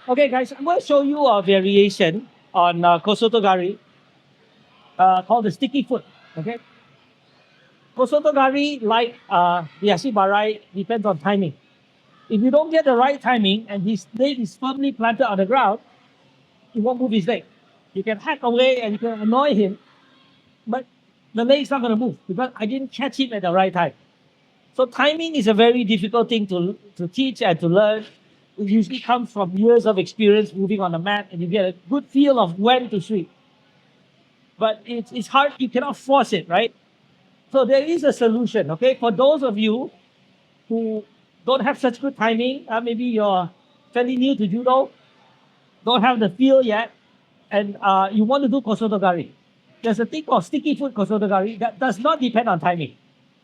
Okay, guys, I'm going to show you a variation on kosoto-gari called the sticky foot. Okay, kosoto-gari, like the barai, depends on timing. If you don't get the right timing and his leg is firmly planted on the ground, he won't move his leg. You can hack away and you can annoy him, but the leg is not going to move because I didn't catch him at the right time. So timing is a very difficult thing to teach and to learn. It usually comes from years of experience moving on the mat, and you get a good feel of when to sweep. But it's hard, you cannot force it, right? So there is a solution, okay? For those of you who don't have such good timing, maybe you're fairly new to judo, don't have the feel yet, and you want to do kosoto-gari. There's a thing called sticky foot kosoto-gari that does not depend on timing.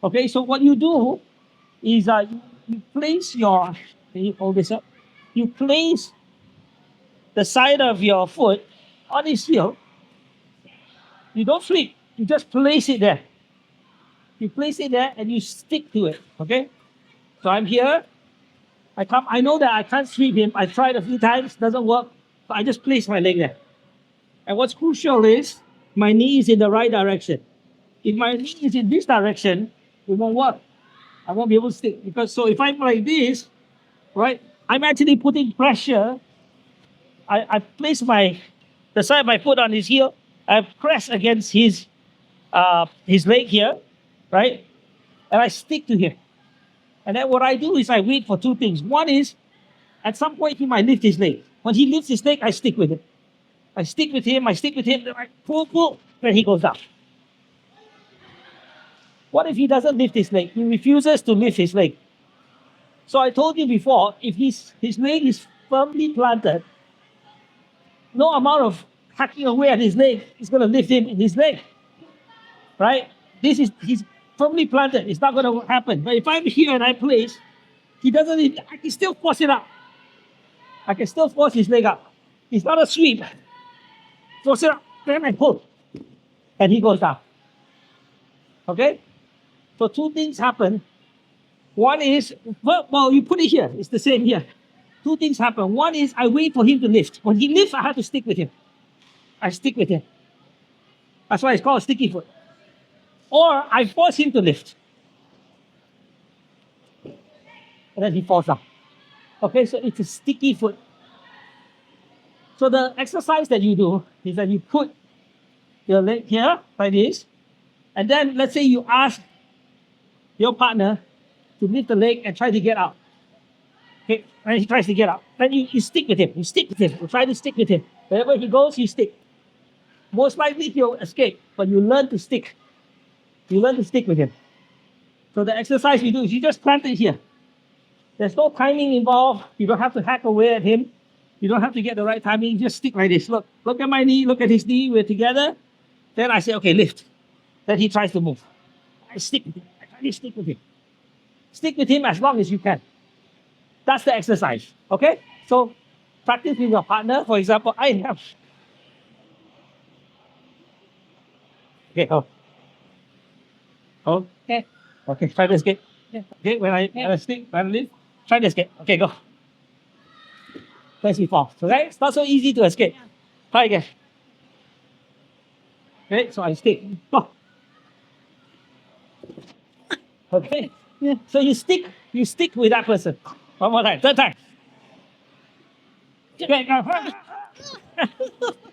Okay, so what you do is you place your, can you hold this up? You place the side of your foot on his heel. You don't sweep, you just place it there. You place it there and you stick to it, okay? So I'm here, I know that I can't sweep him. I tried a few times, doesn't work. So I just place my leg there. And what's crucial is my knee is in the right direction. If my knee is in this direction, it won't work. I won't be able to stick. Because so if I'm like this, right, I'm actually putting pressure. I place the side of my foot on his heel. I press against his leg here, right? And I stick to him. And then what I do is I wait for two things. One is, at some point he might lift his leg. When he lifts his leg, I stick with him. I stick with him, then I pull, then he goes down. What if he doesn't lift his leg? He refuses to lift his leg. So I told you before, if his leg is firmly planted, no amount of hacking away at his leg is going to lift him in his leg. Right? He's firmly planted. It's not going to happen. But if I'm here and I place, he doesn't, I can still force it up. I can still force his leg up. It's not a sweep. Force it up, then I pull. And he goes down. Okay? So two things happen. One is, well, you put it here. It's the same here. Two things happen. One is I wait for him to lift. When he lifts, I have to stick with him. I stick with him. That's why it's called a sticky foot. Or I force him to lift. And then he falls down. Okay, so it's a sticky foot. So the exercise that you do is that you put your leg here like this. And then let's say you ask your partner to lift the leg and try to get out. Okay, and he tries to get out. Then you stick with him. You stick with him. You try to stick with him. Wherever he goes, you stick. Most likely he'll escape, but you learn to stick. You learn to stick with him. So the exercise you do is you just plant it here. There's no timing involved. You don't have to hack away at him. You don't have to get the right timing. You just stick like this. Look at my knee. Look at his knee. We're together. Then I say, okay, lift. Then he tries to move. I stick with him. I try to stick with him. Stick with him as long as you can. That's the exercise. Okay? So practice with your partner. For example, I have. Okay, oh. Okay. Okay, try to escape. Okay, when I stick, when I lift, try to escape. Okay, go. First you fall. Okay? It's not so easy to escape. Try again. Okay, so I stick. Go. Okay? Yeah. So you stick with that person. One more time, third time. Okay, go.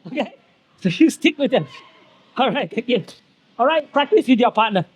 Okay? So you stick with them. All right, again. All right, practice with your partner.